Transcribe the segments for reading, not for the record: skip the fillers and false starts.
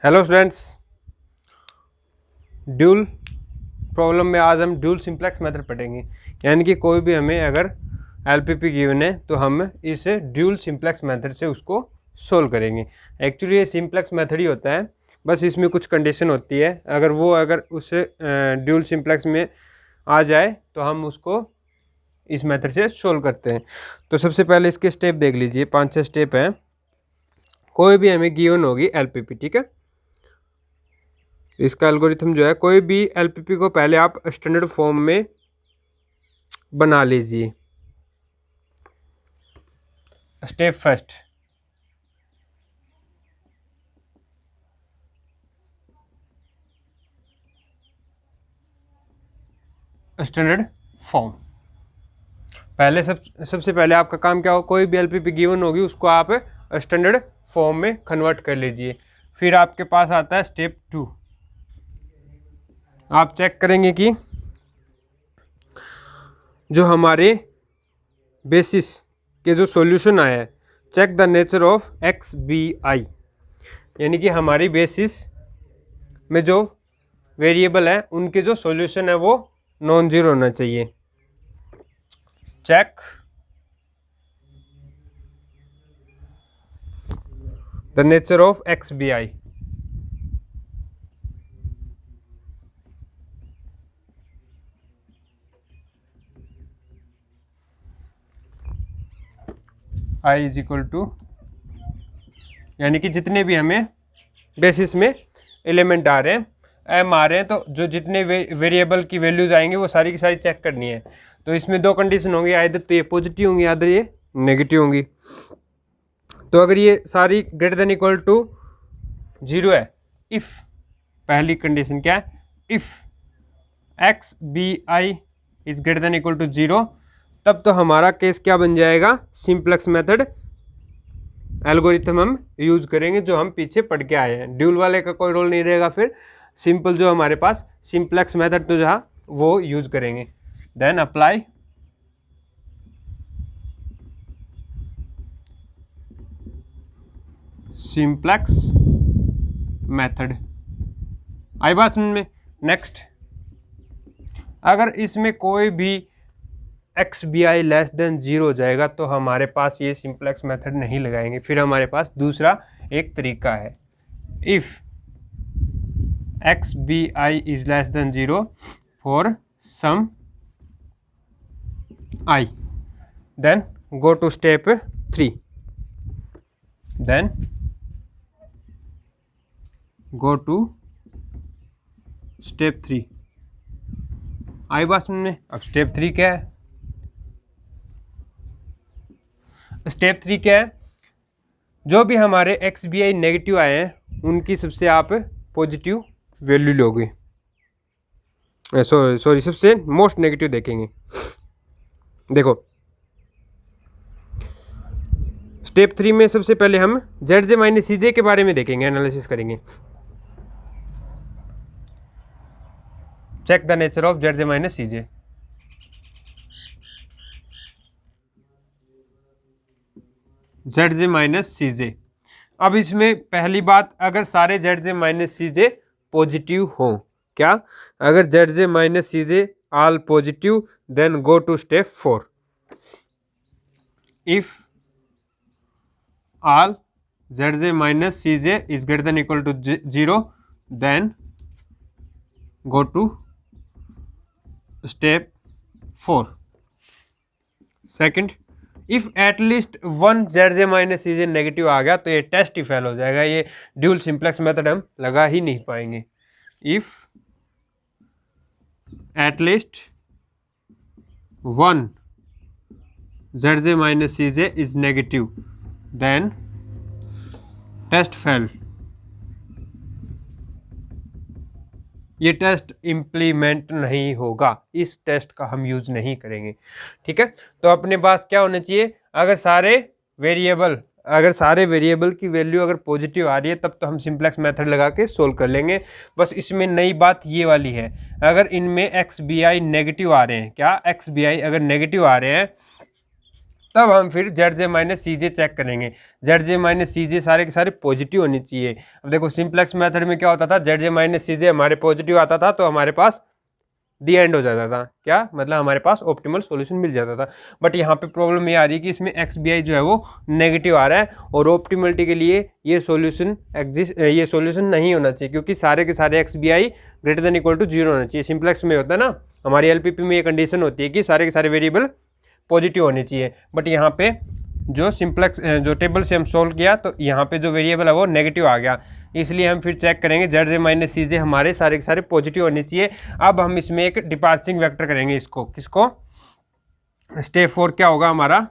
Hello students, dual problem में आज हम ड्यूल सिंप्लेक्स मेथड पढ़ेंगे। यानी कि कोई भी हमें अगर एलपीपी गिवन है तो हम इस ड्यूल सिंप्लेक्स मेथड से उसको सोल्व करेंगे। एक्चुअली ये सिंप्लेक्स मेथड ही होता है, बस इसमें कुछ कंडीशन होती है। अगर उस ड्यूल सिंप्लेक्स में आ जाए तो हम उसको इस मेथड से सोल्व करते हैं। तो सबसे पहले इसके स्टेप देख लीजिए, 5-6 स्टेप हैं। कोई भी हमें गिवन होगी एलपीपी, ठीक है। इसका एल्गोरिथम जो है, कोई भी एलपीपी को पहले आप स्टैंडर्ड फॉर्म में बना लीजिए। Step first, standard form. पहले सबसे पहले आपका काम क्या हो, कोई भी एलपीपी गिवन होगी उसको आप स्टैंडर्ड फॉर्म में कन्वर्ट कर लीजिए। फिर आपके पास आता है स्टेप 2। आप चेक करेंगे कि जो हमारे बेसिस के जो सॉल्यूशन आया है, check the nature of x B I, यानी कि हमारी बेसिस में जो वेरिएबल है उनके जो सॉल्यूशन है वो नॉन जीरो होना चाहिए। Check the nature of x B I. I is equal to, यानी कि जितने भी हमें बेसिस में एलिमेंट आ रहे हैं, एम आ रहे हैं, तो जो जितने वेरिएबल की वैल्यूज आएंगे वो सारी की सारी चेक करनी है। तो इसमें दो कंडीशन होंगी, आइदर तो ये पॉजिटिव होंगी, आइदर ये नेगेटिव होंगी। तो अगर ये सारी ग्रेटर देन इक्वल टू 0 है, इफ़, पहली कंडीशन क्या है, if x B i is greater than equal to 0, तब तो हमारा केस क्या बन जाएगा, सिंप्लेक्स मेथड एल्गोरिथम हम यूज करेंगे जो हम पीछे पढ़ के आए हैं। ड्यूल वाले का कोई रोल नहीं रहेगा, फिर सिंपल जो हमारे पास सिंप्लेक्स मेथड तो जहाँ वो यूज करेंगे। Then apply simplex method. आई बात समझ में। नेक्स्ट, अगर इसमें कोई भी x B i less than 0 हो जाएगा तो हमारे पास ये सिंप्लेक्स मेथड नहीं लगाएंगे, फिर हमारे पास दूसरा एक तरीका है। If x B i is less than 0 for some i, then go to step 3, then go to step 3। आई बात समझ में। अब स्टेप 3 क्या है, स्टेप 3 क्या है, जो भी हमारे एक्स बी आई नेगेटिव आए हैं उनकी सबसे आप पॉजिटिव वैल्यू लोगे, सॉरी सबसे मोस्ट नेगेटिव देखेंगे। देखो स्टेप 3 में सबसे पहले हम जेड जे माइनस सी जे के बारे में देखेंगे, एनालिसिस करेंगे। Check the nature of z j minus c j. Z j minus c j, अब इसमें पहली बात, अगर सारे z j minus c j positive हो, क्या, अगर z j minus c j all positive, then go to step 4। If all z j minus c j is greater than equal to 0, then go to step 4। Second, if at least one z j minus c J negative आ गया तो ये test ही fail हो जाएगा, ये dual simplex method हम लगा ही नहीं पाएंगे। If at least one z j minus c j is negative, then test fail, ये टेस्ट इम्प्लीमेंट नहीं होगा, इस टेस्ट का हम यूज नहीं करेंगे, ठीक है। तो अपने पास क्या होना चाहिए, अगर सारे वेरिएबल की वैल्यू अगर पॉजिटिव आ रही है तब तो हम सिंप्लेक्स मेथड लगा के सोल्व कर लेंगे। बस इसमें नई बात ये वाली है, अगर इनमें एक्स बी आई नेगेटिव आ रहे हैं, क्या एक्स बी आई अगर नेगेटिव आ रहे हैं तब हम फिर जेड जे माइनस सी जे चेक करेंगे। जेड जे माइनस सी जे सारे के सारे पॉजिटिव होनी चाहिए। अब देखो सिंप्लेक्स मेथड में क्या होता था, जेड जे माइनस सी जे हमारे पॉजिटिव आता था तो हमारे पास दी एंड हो जाता था। क्या मतलब, हमारे पास ऑप्टिमल सॉल्यूशन मिल जाता था। बट यहाँ पे प्रॉब्लम ये आ रही है कि इसमें एक्स बी आई जो है वो नेगेटिव आ रहा है, और ऑप्टिमलिटी के लिए ये सॉल्यूशन नहीं होना चाहिए, क्योंकि सारे के सारे x B i greater than equal to 0 होना चाहिए। सिंप्लेक्स में होता है ना, हमारी एलपीपी में ये कंडीशन होती है कि सारे के सारे वेरिएबल पॉजिटिव होने चाहिए। बट यहाँ पे जो सिंप्लेक्स जो टेबल से हम सोल्व किया तो यहाँ पे जो वेरिएबल है वो नेगेटिव आ गया, इसलिए हम फिर चेक करेंगे जेड जे माइनस सी जे हमारे सारे के सारे पॉजिटिव होने चाहिए। अब हम इसमें एक डिपार्चरिंग वेक्टर करेंगे, इसको किसको, स्टेप 4 क्या होगा हमारा,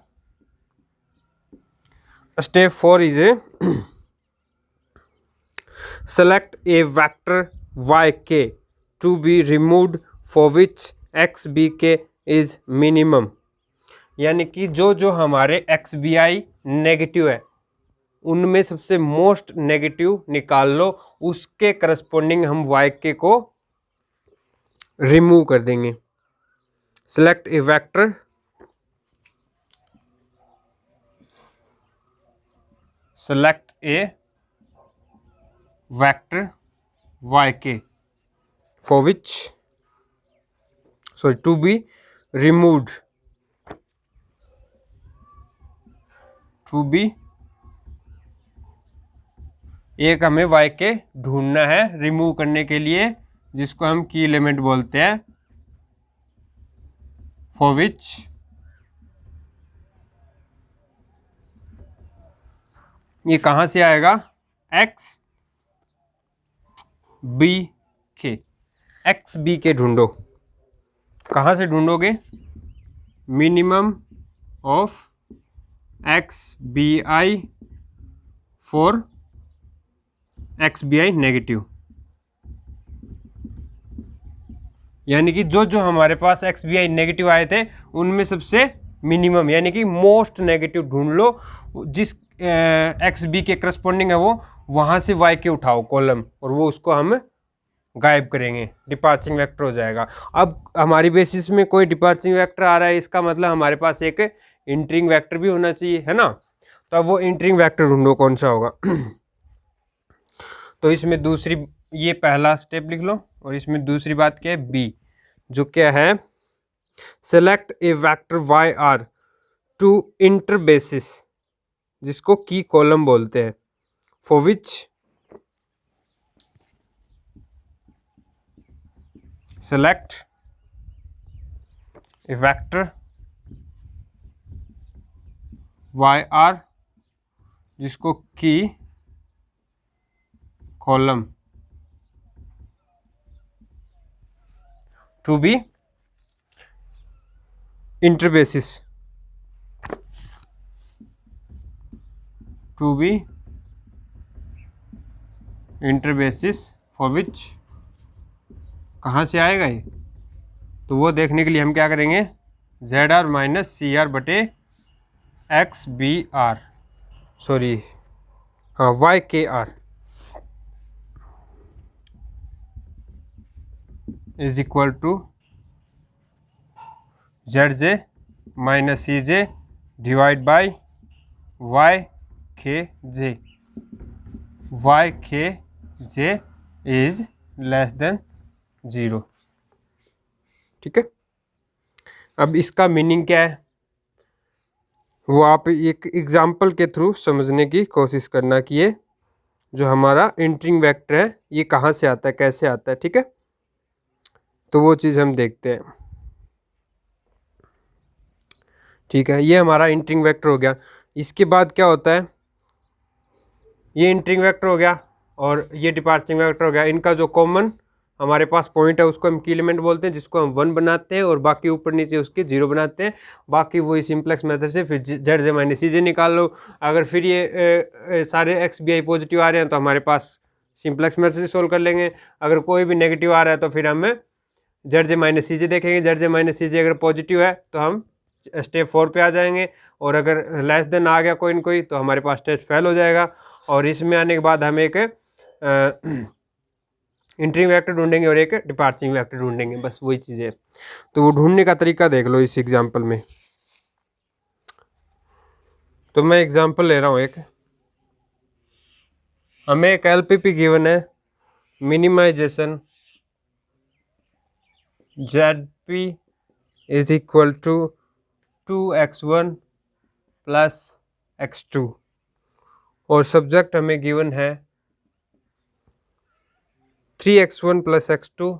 step 4 is a select a vector y k to be removed for which x b k is minimum. यानी कि जो जो हमारे एक्स बी आई नेगेटिव है उनमें सबसे मोस्ट नेगेटिव निकाल लो, उसके करस्पॉन्डिंग हम वाई के को रिमूव कर देंगे। Select a vector y k for which to be removed एक हमें वाई के ढूंढना है रिमूव करने के लिए, जिसको हम की एलिमेंट बोलते हैं, फॉर विच ये कहाँ से आएगा, एक्स बी के ढूंढो। कहाँ से ढूंढोगे, minimum of x B i for x B i negative. यानी कि जो जो हमारे पास एक्स बी आई नेगेटिव आए थे उनमें सबसे मिनिमम यानी कि मोस्ट नेगेटिव ढूंढ लो, जिस एक्स बी के करस्पॉन्डिंग है वो वहाँ से वाई के उठाओ कॉलम, और वो उसको हम गायब करेंगे, डिपार्चरिंग वेक्टर हो जाएगा। अब हमारी बेसिस में कोई डिपार्चरिंग वेक्टर आ रहा है, इसका मतलब हमारे पास एक इंटरिंग वेक्टर भी होना चाहिए, है ना। तो अब वो इंटरिंग वेक्टर ढूंढो कौन सा होगा। तो इसमें दूसरी, ये पहला स्टेप लिख लो, और इसमें दूसरी बात क्या है, बी, जो क्या है, select a vector y r to enter basis, जिसको की कॉलम बोलते हैं, for which select a vector y r जिसको की column to be enter basis, for which, कहाँ से आएगा ये, तो वो देखने के लिए हम क्या करेंगे, z r minus c r बटे एक्स बी आर, सॉरी हाँ y k r is equal to z j minus c j divide by y k j is less than 0। ठीक है, अब इसका मीनिंग क्या है वो आप एक एग्जाम्पल के थ्रू समझने की कोशिश करना कि ये जो हमारा इंटरिंग वेक्टर है ये कहाँ से आता है, कैसे आता है। ठीक है, तो वो चीज़ हम देखते हैं। ठीक है, ये हमारा इंटरिंग वेक्टर हो गया। इसके बाद क्या होता है, ये इंटरिंग वेक्टर हो गया और ये डिपार्चरिंग वेक्टर हो गया। इनका जो कॉमन हमारे पास पॉइंट है उसको हम की एलिमेंट बोलते हैं, जिसको हम 1 बनाते हैं, और बाकी ऊपर नीचे उसके 0 बनाते हैं। बाकी वही सिंप्लेक्स मेथड से फिर जेड जे माइनस सी जे निकाल लो। अगर फिर ये सारे एक्स बी आई पॉजिटिव आ रहे हैं तो हमारे पास सिंप्लेक्स मेथड से सोल्व कर लेंगे। अगर कोई भी नेगेटिव आ रहा है तो फिर हम जेड जे माइनस सी जे देखेंगे। जेड जे माइनस सी जे अगर पॉजिटिव है तो हम स्टेप 4 पे आ जाएंगे, और अगर लेस देन आ गया कोई न कोई तो हमारे पास टेस्ट फेल हो जाएगा। और इसमें आने के बाद हम एक इंटरिंग वेक्टर ढूंढेंगे और एक डिपार्चरिंग वेक्टर ढूंढेंगे, बस वही चीज़ है। तो वो ढूंढने का तरीका देख लो इस एग्जांपल में। तो मैं एग्जांपल ले रहा हूँ एक, हमें एक एलपीपी गिवन है, minimization ZP is equal to 2x1 plus x2 और सब्जेक्ट हमें गिवन है 3x1 plus x2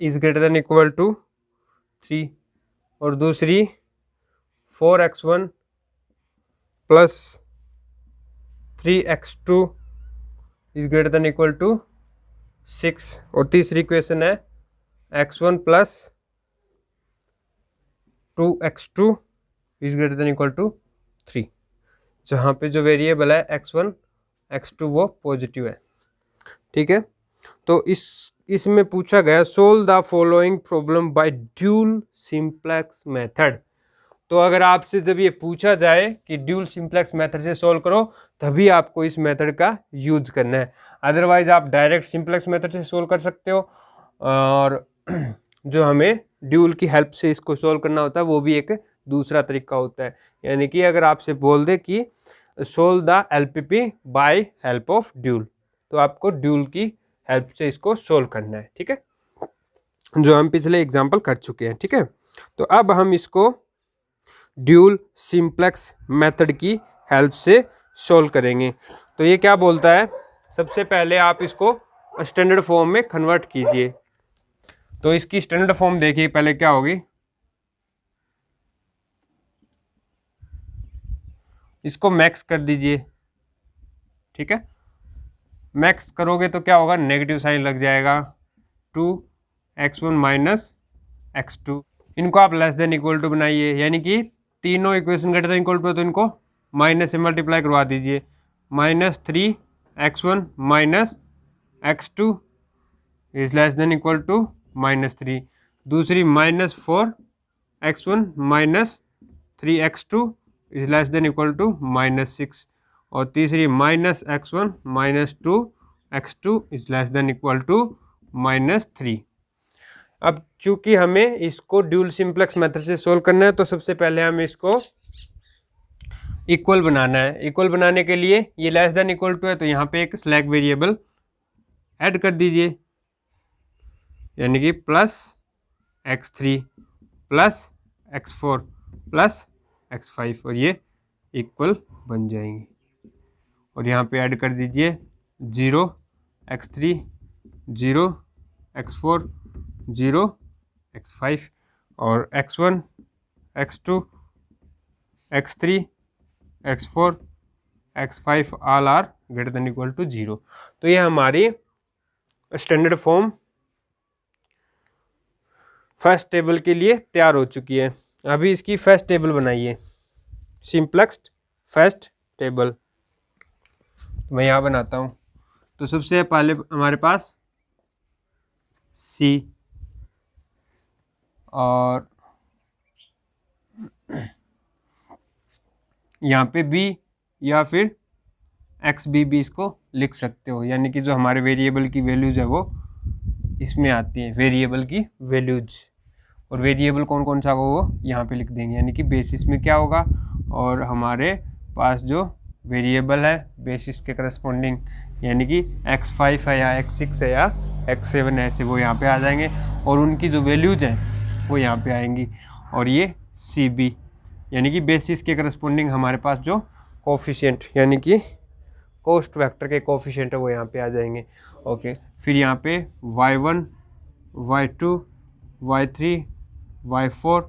is greater than equal to 3 और दूसरी 4x1 plus 3x2 is greater than equal to 6 और तीसरी इक्वेशन है x1 plus 2x2 is greater than equal to 3, जहाँ पे जो वेरिएबल है x1 x2 वो पॉजिटिव है। ठीक है, तो इसमें पूछा गया solve the following problem by dual simplex method. तो अगर आपसे जब ये पूछा जाए कि ड्यूल सिंप्लेक्स मेथड से सोल्व करो, तभी आपको इस मेथड का यूज करना है, अदरवाइज आप डायरेक्ट सिंप्लेक्स मेथड से सोल्व कर सकते हो, और जो हमें ड्यूल की हेल्प से इसको सोल्व करना होता है वो भी एक दूसरा तरीका होता है। यानी कि अगर आपसे बोल दे कि solve the LPP by help of dual, तो आपको ड्यूल की हेल्प से इसको सोल्व करना है। ठीक है, जो हम पिछले एग्जाम्पल कर चुके हैं। ठीक है, तो अब हम इसको ड्यूल सिंप्लेक्स मेथड की हेल्प से सोल्व करेंगे। तो ये क्या बोलता है, सबसे पहले आप इसको स्टैंडर्ड फॉर्म में कन्वर्ट कीजिए। तो इसकी स्टैंडर्ड फॉर्म देखिए पहले क्या होगी, इसको मैक्स कर दीजिए। ठीक है, मैक्स करोगे तो क्या होगा, नेगेटिव साइन लग जाएगा, 2x1 माइनस x2। इनको आप लेस देन इक्वल टू बनाइए, यानी कि तीनों equation greater than equal to है तो इनको माइनस से मल्टीप्लाई करवा दीजिए, -3x1 minus x2 is less than equal to -3। दूसरी -4x1 minus 3x2 is less than equal to -6 और तीसरी -x1 minus 2x2 is less than equal to -3। अब चूंकि हमें इसको ड्यूल सिंप्लेक्स मेथड से सोल्व करना है, तो सबसे पहले हमें इसको इक्वल बनाना है। इक्वल बनाने के लिए ये लेस देन इक्वल टू है तो यहाँ पे एक स्लैक वेरिएबल ऐड कर दीजिए, यानी कि +x3 plus x4 plus x5 और ये इक्वल बन जाएंगे। और यहाँ पे ऐड कर दीजिए 0x3 0 x4 0 x5 और x1 x2 x3 x4 x5 all are greater than equal to 0। तो ये हमारी स्टैंडर्ड फॉर्म फर्स्ट टेबल के लिए तैयार हो चुकी है। अभी इसकी फर्स्ट टेबल बनाइए, सिंप्लेक्स फर्स्ट टेबल। मैं यहाँ बनाता हूँ। तो सबसे पहले हमारे पास C और यहाँ पे B या फिर XB भी इसको लिख सकते हो, यानी कि जो हमारे वेरिएबल की वैल्यूज है वो इसमें आती है, वेरिएबल की वैल्यूज। और वेरिएबल कौन कौन सा होगा वो यहाँ पे लिख देंगे, यानी कि बेसिस में क्या होगा, और हमारे पास जो वेरिएबल है बेसिस के करस्पॉन्डिंग, यानी कि x5 है या x6 है या x7 है, ऐसे वो यहाँ पे आ जाएंगे और उनकी जो वैल्यूज हैं वो यहाँ पे आएंगी। और ये CB यानी कि बेसिस के करस्पॉन्डिंग हमारे पास जो कोफिशिएंट यानी कि कोस्ट वेक्टर के कोफिशिएंट है वो यहाँ पे आ जाएंगे। ओके, फिर यहाँ पे y1 y2 y3 y4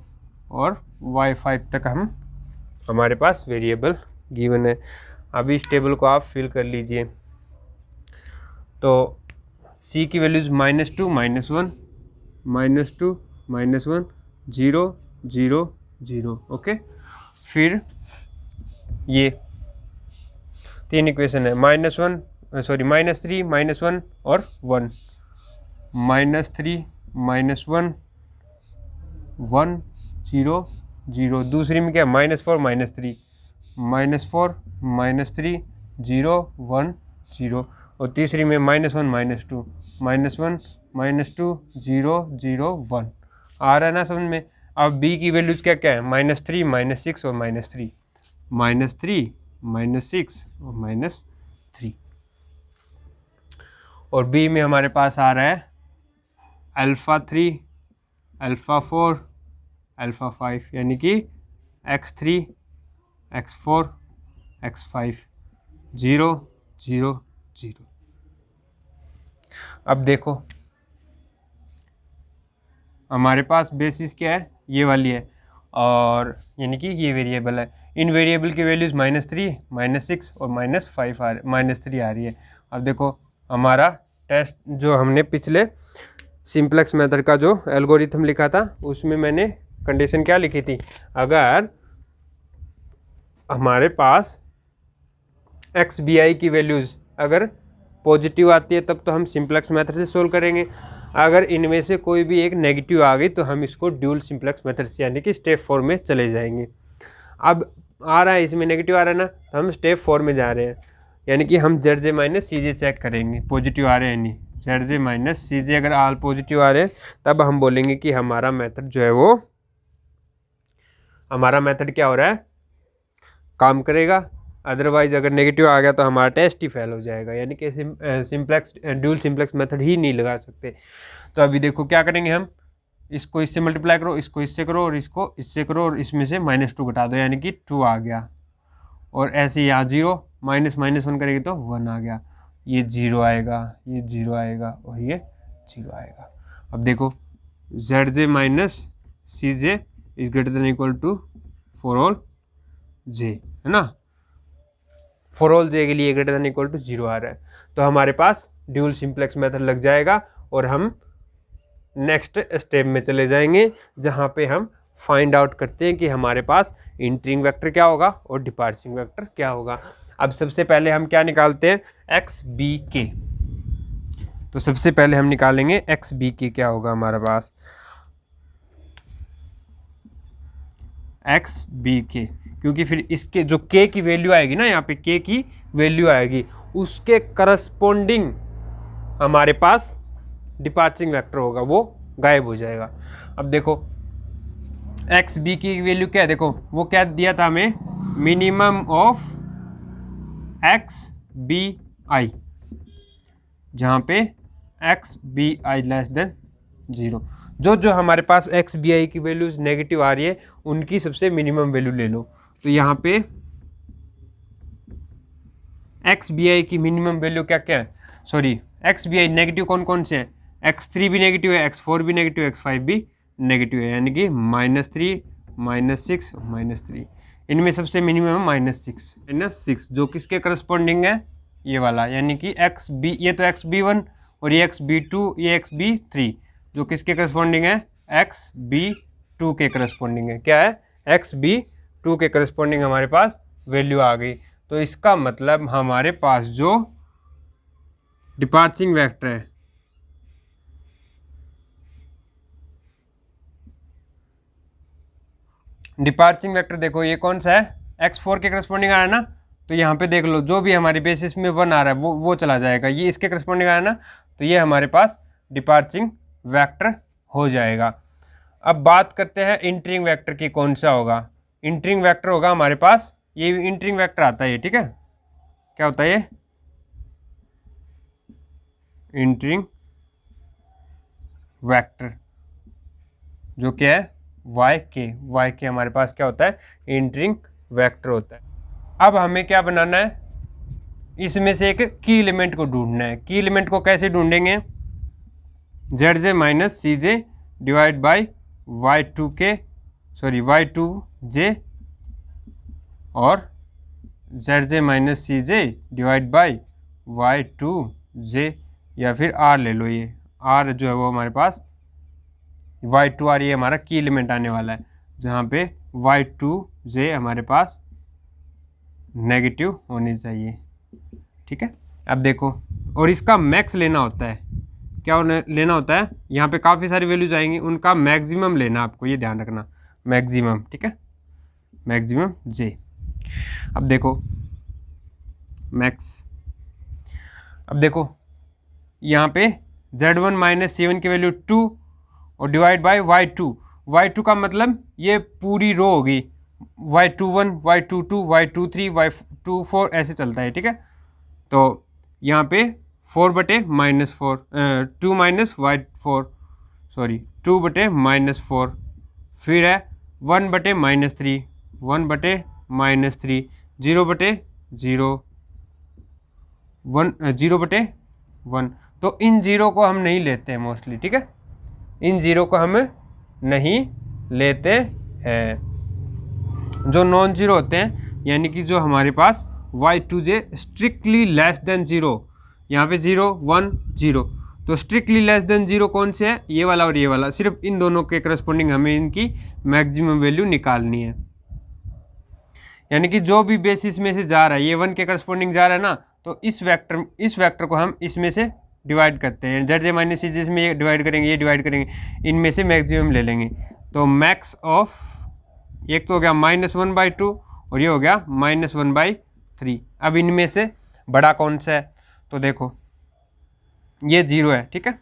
और y5 तक हमारे पास वेरिएबल गिवन है। अभी इस टेबल को आप फिल कर लीजिए। तो C की वैल्यूज -2 -1 -2 -1 0 0 0। ओके, फिर ये तीन इक्वेशन है, -3 -1 और 1, -3 -1 1 0 0। दूसरी में क्या, -4 -3 -4 -3 0 1 0 और तीसरी में -1 -2 -1 -2 0 0 1। आ रहा है ना समझ में। अब b की वैल्यूज़ क्या क्या है, -3, -6 और -3, -3, -6 और -3। और b में हमारे पास आ रहा है α3, α4, α5, यानी कि x3, x4, x5, 0, 0, 0। अब देखो हमारे पास बेसिस क्या है, ये वाली है, और यानी कि ये वेरिएबल है। इन वेरिएबल की वैल्यूज़ -3, -6 और -3 आ रही है। अब देखो हमारा टेस्ट जो हमने पिछले सिंप्लेक्स मेथड का जो एल्गोरिथम लिखा था उसमें मैंने कंडीशन क्या लिखी थी, अगर हमारे पास XBI की वैल्यूज़ अगर पॉजिटिव आती है तब तो हम सिंप्लेक्स मेथड से सोल्व करेंगे, अगर इनमें से कोई भी एक नेगेटिव आ गई तो हम इसको ड्यूल सिंप्लेक्स मेथड से यानी कि स्टेप 4 में चले जाएंगे। अब आ रहा है इसमें नेगेटिव आ रहा है ना, तो हम स्टेप 4 में जा रहे हैं, यानी कि हम ZJ माइनस CJ चेक करेंगे पॉजिटिव आ रहे हैं नहीं। ZJ माइनस CJ अगर ऑल पॉजिटिव आ रहे हैं तब हम बोलेंगे कि हमारा मेथड जो है वो, हमारा मेथड क्या हो रहा है, काम करेगा। अदरवाइज अगर नेगेटिव आ गया तो हमारा टेस्ट ही फेल हो जाएगा, यानी कि सिंप्लेक्स ड्यूल सिंप्लेक्स मेथड ही नहीं लगा सकते। तो अभी देखो क्या करेंगे हम, इसको इससे मल्टीप्लाई करो, इसको इससे करो और इसको इससे करो और इसमें से -2 घटा दो, यानी कि 2 आ गया। और ऐसे यहाँ 0 -1 करेंगे तो 1 आ गया, ये 0 आएगा, ये 0 आएगा और ये 0 आएगा। अब देखो ZJ minus CJ is greater than equal to for all J, है ना। फॉर ऑल J के लिए ग्रेटर देन इक्वल टू 0 आ रहा है, तो हमारे पास ड्यूल सिंप्लेक्स मेथड लग जाएगा और हम नेक्स्ट स्टेप में चले जाएंगे जहाँ पे हम फाइंड आउट करते हैं कि हमारे पास इंटरिंग वेक्टर क्या होगा और डिपार्चरिंग वेक्टर क्या होगा। अब सबसे पहले हम क्या निकालते हैं, XBK। तो सबसे पहले हम निकालेंगे XBK क्या होगा हमारे पास, XBK, क्योंकि फिर इसके जो K की वैल्यू आएगी ना, यहाँ पे K की वैल्यू आएगी उसके करस्पॉन्डिंग हमारे पास डिपार्चरिंग वेक्टर होगा, वो गायब हो जाएगा। अब देखो XB की वैल्यू क्या है, देखो वो क्या दिया था हमें, मिनिमम ऑफ XBI, जहाँ पे XBI लेस देन 0। जो हमारे पास XBI की वैल्यूज नेगेटिव आ रही है उनकी सबसे मिनिमम वैल्यू ले लो। तो यहाँ पे XBI की मिनिमम वैल्यू क्या क्या है, सॉरी XBI नेगेटिव कौन कौन से हैं, X3 भी नेगेटिव है, X4 भी नेगेटिव है, X5 भी नेगेटिव है, यानी कि -3, -6 और -3। इनमें सबसे मिनिमम है -6, जो किसके करस्पॉन्डिंग है, ये वाला, यानी कि XB, ये तो XB1 और ये XB2, ये XB3, जो किसके करस्पॉन्डिंग है, XB2 के करस्पॉन्डिंग है। क्या है, XB2 के करस्पॉन्डिंग हमारे पास वैल्यू आ गई। तो इसका मतलब हमारे पास जो डिपार्चरिंग वेक्टर है, डिपार्चरिंग वेक्टर देखो ये कौन सा है, X4 के करस्पॉन्डिंग आ रहा है ना, तो यहाँ पे देख लो जो भी हमारी बेसिस में 1 आ रहा है वो चला जाएगा, ये इसके करस्पॉन्डिंग आ रहा है ना, तो ये हमारे पास डिपार्चरिंग वेक्टर हो जाएगा। अब बात करते हैं इंटरिंग वेक्टर की, कौन सा होगा, इंटरिंग वेक्टर होगा हमारे पास, ये इंटरिंग वेक्टर आता है ये, ठीक है, क्या होता है ये, इंटरिंग वेक्टर, जो क्या है YK हमारे पास क्या होता है, इंटरिंग वेक्टर होता है। अब हमें क्या बनाना है, इसमें से एक की एलिमेंट को ढूंढना है। की एलिमेंट को कैसे ढूंढेंगे, ZJ minus CJ divide by Y2J और ZJ minus CJ divide by Y2J, या फिर R ले लो, ये R जो है वो हमारे पास Y2R ये हमारा की एलिमेंट आने वाला है, जहाँ पे Y2J हमारे पास नेगेटिव होनी चाहिए, ठीक है। अब देखो, और इसका मैक्स लेना होता है, क्या लेना होता है, यहाँ पे काफ़ी सारी वैल्यूज आएंगी, उनका मैक्सिमम लेना आपको, ये ध्यान रखना, मैक्सिमम, ठीक है, मैक्सिमम J। अब देखो मैक्स, अब देखो यहाँ पे Z1 माइनस C1 की वैल्यू 2 और डिवाइड बाय Y2, y2 का मतलब ये पूरी रो होगी, y21, y22, y23, y24 ऐसे चलता है, ठीक है। तो यहाँ पे 4/-4 2 माइनस y4 सॉरी 2/-4, फिर है 1/-3 1/-3 0/0 0/1। तो इन जीरो को हम नहीं लेते हैं मोस्टली, ठीक है, इन जीरो को हम नहीं लेते हैं। जो नॉन जीरो होते हैं यानी कि जो हमारे पास y2j स्ट्रिक्टली लेस देन 0, यहाँ पे 0 1 0, तो स्ट्रिक्टली लेस देन 0 कौन से है, ये वाला और ये वाला, सिर्फ इन दोनों के करस्पॉन्डिंग हमें इनकी मैक्सिमम वैल्यू निकालनी है। यानी कि जो भी बेसिस में से जा रहा है ये 1 के करस्पॉन्डिंग जा रहा है ना, तो इस वेक्टर को हम इसमें से डिवाइड करते हैं, ZJ माइनस CJ इसमें ये डिवाइड करेंगे, ये डिवाइड करेंगे, इनमें से मैक्सिमम ले लेंगे। तो मैक्स ऑफ एक तो हो गया -1/2 और ये हो गया -1/3। अब इनमें से बड़ा कौन सा है, तो देखो ये 0 है, ठीक है,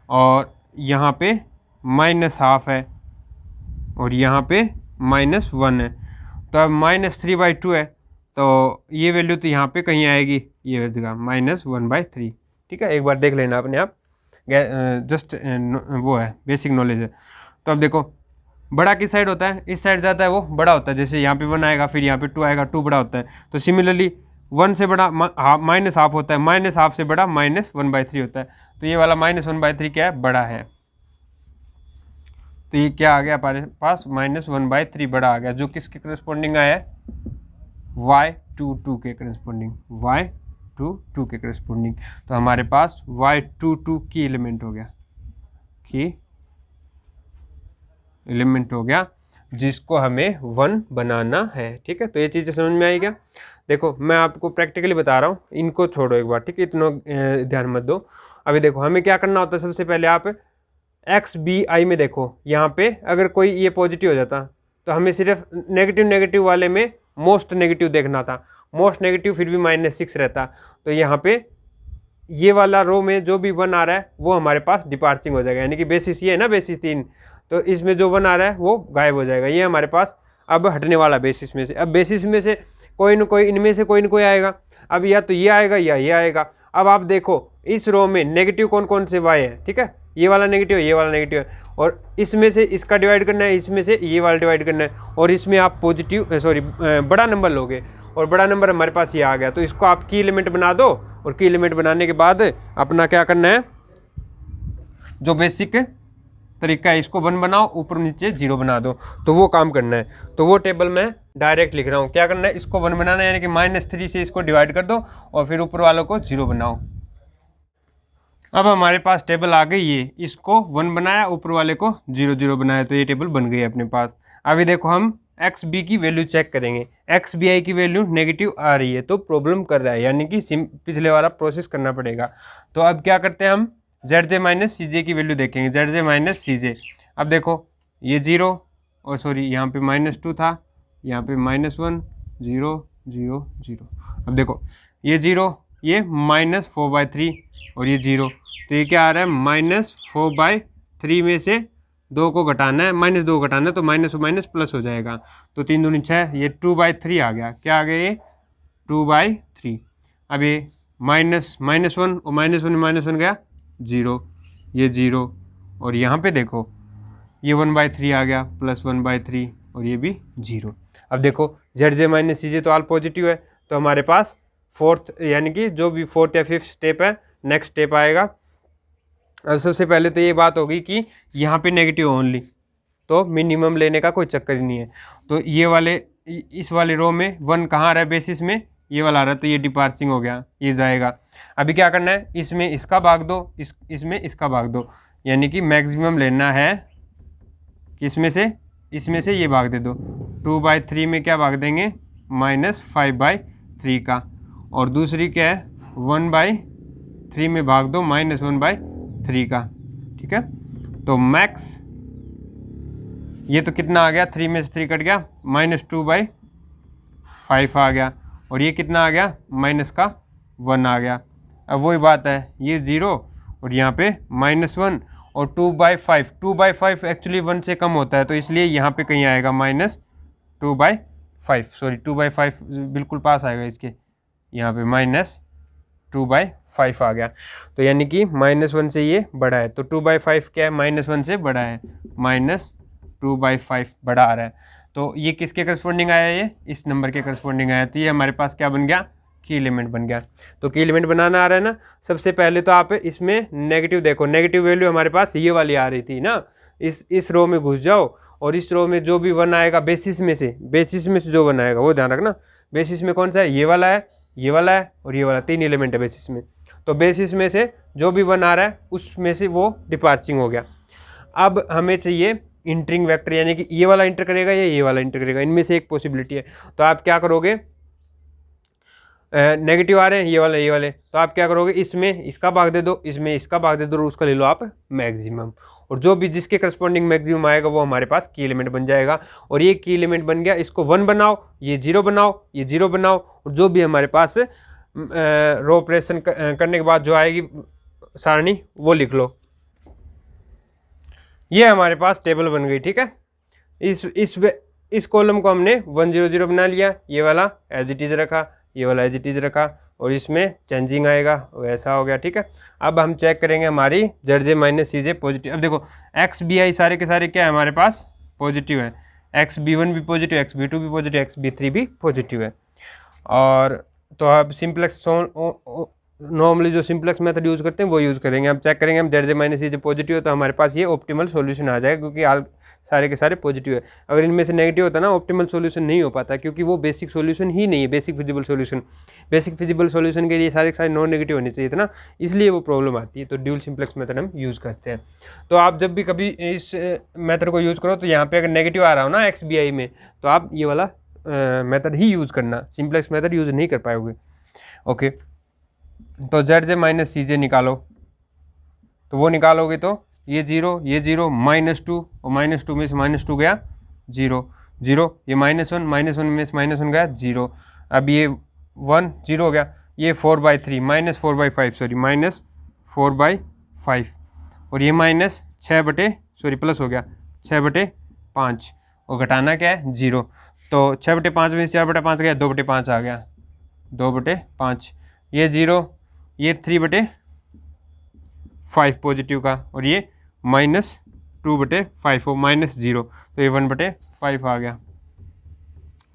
और यहाँ पे -½ है और यहाँ पे -1 है, तो अब -3/2 है, तो ये वैल्यू तो यहाँ पे कहीं आएगी, ये जगह -1/3, ठीक है। एक बार देख लेना अपने आप, जस्ट वो है बेसिक नॉलेज है। तो अब देखो बड़ा किस साइड होता है, इस साइड जाता है वो बड़ा होता है, जैसे यहाँ पे 1 आएगा फिर यहाँ पे 2 आएगा, 2 बड़ा होता है। तो सिमिलरली 1 से बड़ा -½ होता है, -½ से बड़ा -1/3 होता है, तो ये वाला -1/3 क्या है, बड़ा है। तो ये क्या आ गया हमारे पास, -1/3 बड़ा आ गया, जो किसके करस्पॉन्डिंग आया है, y22 के करस्पॉन्डिंग, y22 के करस्पॉन्डिंग। तो हमारे पास y22 की एलिमेंट हो गया, की एलिमेंट हो गया, जिसको हमें 1 बनाना है, ठीक है। तो ये चीज़ें समझ में आई क्या। देखो मैं आपको प्रैक्टिकली बता रहा हूँ, इनको छोड़ो एक बार, ठीक है, इतना ध्यान मत दो। अभी देखो हमें क्या करना होता है, सबसे पहले आप XBI में देखो, यहाँ पे अगर कोई ये पॉजिटिव हो जाता तो हमें सिर्फ नेगेटिव वाले में मोस्ट नेगेटिव देखना था, मोस्ट नेगेटिव फिर भी -6 रहता, तो यहाँ पे ये वाला रो में जो भी 1 आ रहा है वो हमारे पास डिपार्चिंग हो जाएगा, यानी कि बेसिस ये है ना, बेसिस 3, तो इसमें जो 1 आ रहा है वो गायब हो जाएगा, ये हमारे पास अब हटने वाला बेसिस में से। अब बेसिस में से कोई ना कोई, इनमें से कोई ना कोई आएगा, अब या तो ये आएगा या ये आएगा। अब आप देखो इस रो में नेगेटिव कौन कौन से y है, ठीक है, ये वाला नेगेटिव है, ये वाला नेगेटिव है, और इसमें से इसका डिवाइड करना है, इसमें से ये वाला डिवाइड करना है, और इसमें आप पॉजिटिव सॉरी बड़ा नंबर लोगे, और बड़ा नंबर हमारे पास ये आ गया, तो इसको आप की एलिमेंट बना दो, और की एलिमेंट बनाने के बाद अपना क्या करना है, जो बेसिक तरीका है, इसको 1 बनाओ, ऊपर नीचे 0 बना दो, तो वो काम करना है। तो वो टेबल मैं डायरेक्ट लिख रहा हूँ, क्या करना है, इसको 1 बनाना है, यानी कि -3 से इसको डिवाइड कर दो और फिर ऊपर वालों को 0 बनाओ। अब हमारे पास टेबल आ गई, ये इसको 1 बनाया, ऊपर वाले को 0 0 बनाया, तो ये टेबल बन गई अपने पास। अभी देखो हम XB की वैल्यू चेक करेंगे, XBI की वैल्यू नेगेटिव आ रही है, तो प्रॉब्लम कर रहा है, यानी कि पिछले वाला प्रोसेस करना पड़ेगा। तो अब क्या करते हैं, हम ZJ माइनस CJ की वैल्यू देखेंगे, ZJ माइनस CJ। अब देखो ये 0 और सॉरी यहाँ पे -2 था, यहाँ पे -1 0 0 0। अब देखो ये 0, ये -4/3 और ये 0, तो ये क्या आ रहा है, -4/3 में से 2 को घटाना है, -2 घटाना है, तो माइनस माइनस प्लस हो जाएगा, तो 3 दूनी 6, ये 2/3 आ गया, क्या आ गया, ये 2/3। अब ये -1 और -1 गया 0, ये 0, और यहाँ पे देखो ये 1/3 आ गया, +1/3 और ये भी 0। अब देखो ZJ माइनस CJ तो ऑल पॉजिटिव है, तो हमारे पास फोर्थ यानी कि जो भी फोर्थ या फिफ्थ स्टेप है, नेक्स्ट स्टेप आएगा। अब सबसे पहले तो ये बात होगी कि यहाँ पे नेगेटिव ओनली, तो मिनिमम लेने का कोई चक्कर ही नहीं है। तो ये वाले इस वाले रो में 1 कहाँ आ रहा है, बेसिस में ये वाला आ रहा है, तो ये डिपार्चिंग हो गया, ये जाएगा। अभी क्या करना है, इसमें इसका भाग दो, इसमें इसका भाग दो, यानी कि मैक्सिमम लेना है, किसमें से, इसमें से ये भाग दे दो, 2/3 में क्या भाग देंगे, -5/3 का, और दूसरी क्या है 1/3 में भाग दो -1/3 का, ठीक है। तो मैक्स ये तो कितना आ गया, 3 में से 3 कट गया, -2/5 आ गया, और ये कितना आ गया, -1 आ गया। अब वही बात है, ये 0 और यहाँ पे -1, और 2/5, 2/5 एक्चुअली 1 से कम होता है, तो इसलिए यहाँ पे कहीं आएगा -2/5, सॉरी 2/5 बिल्कुल पास आएगा इसके, यहाँ पे -2/5 आ गया। तो यानी कि -1 से ये बड़ा है, तो 2/5 क्या है, -1 से बड़ा है, -2/5 बड़ा आ रहा है। तो ये किसके करस्पॉन्डिंग आया, ये इस नंबर के करस्पॉन्डिंग आया। तो ये हमारे पास क्या बन गया, की एलिमेंट बन गया। तो की एलिमेंट बनाना आ रहा है ना। सबसे पहले तो आप इसमें नेगेटिव देखो, नेगेटिव वैल्यू हमारे पास ये वाली आ रही थी ना, इस रो में घुस जाओ और इस रो में जो भी 1 आएगा बेसिस में से जो 1 आएगा वो ध्यान रखना। बेसिस में कौन सा है, ये वाला है, ये वाला है और ये वाला, 3 एलिमेंट है बेसिस में। तो बेसिस में से जो भी 1 आ रहा है उसमें से वो डिपार्चिंग हो गया। अब हमें चाहिए इंटरिंग वेक्टर, यानी कि ये वाला इंटर करेगा या ये वाला इंटर करेगा, इनमें से एक पॉसिबिलिटी है। तो आप क्या करोगे, नेगेटिव आ रहे हैं ये वाले, तो आप क्या करोगे, इसमें इसका भाग दे दो, इसमें इसका भाग दे दो, उसका ले लो आप मैक्सिमम, और जो भी जिसके करस्पॉन्डिंग मैक्सिमम आएगा वो हमारे पास की एलिमेंट बन जाएगा। और ये की एलिमेंट बन गया, इसको 1 बनाओ, ये 0 बनाओ, ये 0 बनाओ, और जो भी हमारे पास रो ऑपरेशन करने के बाद जो आएगी सारणी वो लिख लो। ये हमारे पास टेबल बन गई, ठीक है। इस कॉलम को हमने 1 0 0 बना लिया, ये वाला एज इट इज रखा, ये वाला एज इट इज रखा, और इसमें चेंजिंग आएगा वैसा हो गया, ठीक है। अब हम चेक करेंगे हमारी ZJ माइनस CJ पॉजिटिव। अब देखो XBI सारे के सारे क्या है हमारे पास, पॉजिटिव है। XB1 भी पॉजिटिव, XB2 भी पॉजिटिव, XB3 भी पॉजिटिव है। और तो अब सिंप्लेक्स नॉर्मली जो सिंप्लेक्स मेथड यूज़ करते हैं वो यूज़ करेंगे। हम चेक करेंगे हम ZJ माइनस CJ पॉजिटिव है तो हमारे पास ये ऑप्टिमल सॉल्यूशन आ जाएगा, क्योंकि हाल सारे के सारे पॉजिटिव है। अगर इनमें से नेगेटिव होता ना, ऑप्टिमल सॉल्यूशन नहीं हो पाता, क्योंकि वो बेसिक सॉल्यूशन ही नहीं है, basic feasible solution. Basic feasible solution के लिए सारे के सारे नॉन नेगेटिव होने चाहिए था ना, इसलिए वो प्रॉब्लम आती है। तो ड्यूल सिंप्लेक्स मेथड हम यूज़ करते हैं। तो आप जब भी कभी इस मेथड को यूज़ करो तो यहाँ पर अगर नेगेटिव आ रहा हो ना XBI में, तो आप ये वाला मेथड ही यूज़ करना, सिंप्लेक्स मेथड यूज़ नहीं कर पाओगे। ओके, तो ZJ माइनस CJ निकालो, तो वो निकालोगे तो ये 0 -2, और -2 में से -2 गया 0 0, ये -1 में से -1 गया 0। अब ये 1 0 हो गया, ये 4/3 -4/5 सॉरी -4/5, और ये प्लस हो गया 6/5, और घटाना क्या है 0। तो 6/5 में से 4/5 गया, 2/5 आ गया, 2/5, ये 0, ये 3/5 पॉजिटिव का, और ये -2/5 हो -0, तो ये 1/5 आ गया,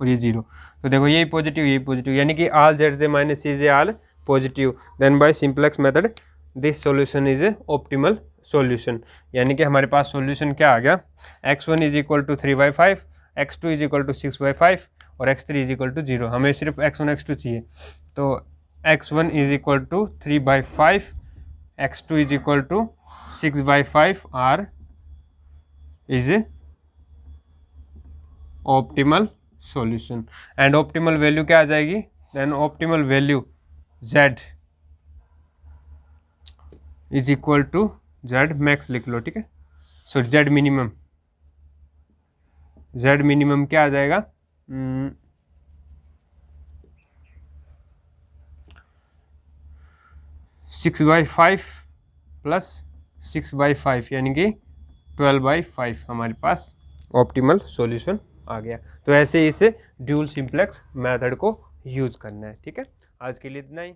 और ये 0। तो देखो यही पॉजिटिव, यानी कि all ZJ minus CJ all positive, then by simplex method this solution is a optimal solution. यानी कि हमारे पास सॉल्यूशन क्या आ गया, x1 = 3/5, x2 = 6/5 और x3 = 0। हमें सिर्फ x1 x2 चाहिए, तो x1 = 3/5, x2 = 6/5 r is optimal solution. And optimal value क्या आ जाएगी, then optimal value z = z max लिख लो, ठीक है। सॉरी z मिनिमम क्या आ जाएगा, 6/5 + 6/5 यानी कि 12/5 हमारे पास ऑप्टिमल सॉल्यूशन आ गया। तो ऐसे इसे ड्यूल सिंप्लेक्स मेथड को यूज़ करना है, ठीक है। आज के लिए इतना ही।